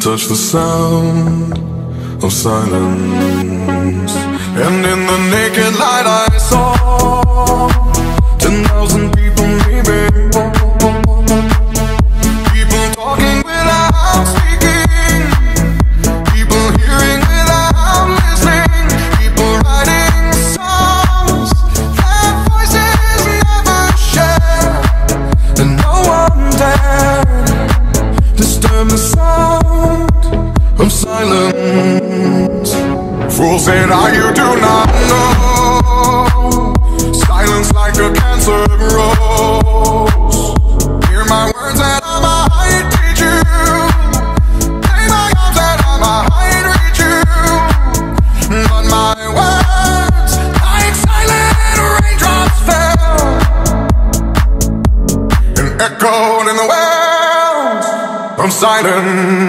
touch the sound of silence, and in the naked light I saw 10,000 people maybe, people talking without speaking, people hearing without listening, people writing songs that voices never share, and no one dared disturb the sound of silence. Fools said, you do not know. Silence like a cancer grows. Hear my words and I might teach you. Lay my arms and I might reach you. But my words, like silent raindrops, fell and echoed in the wells of silence.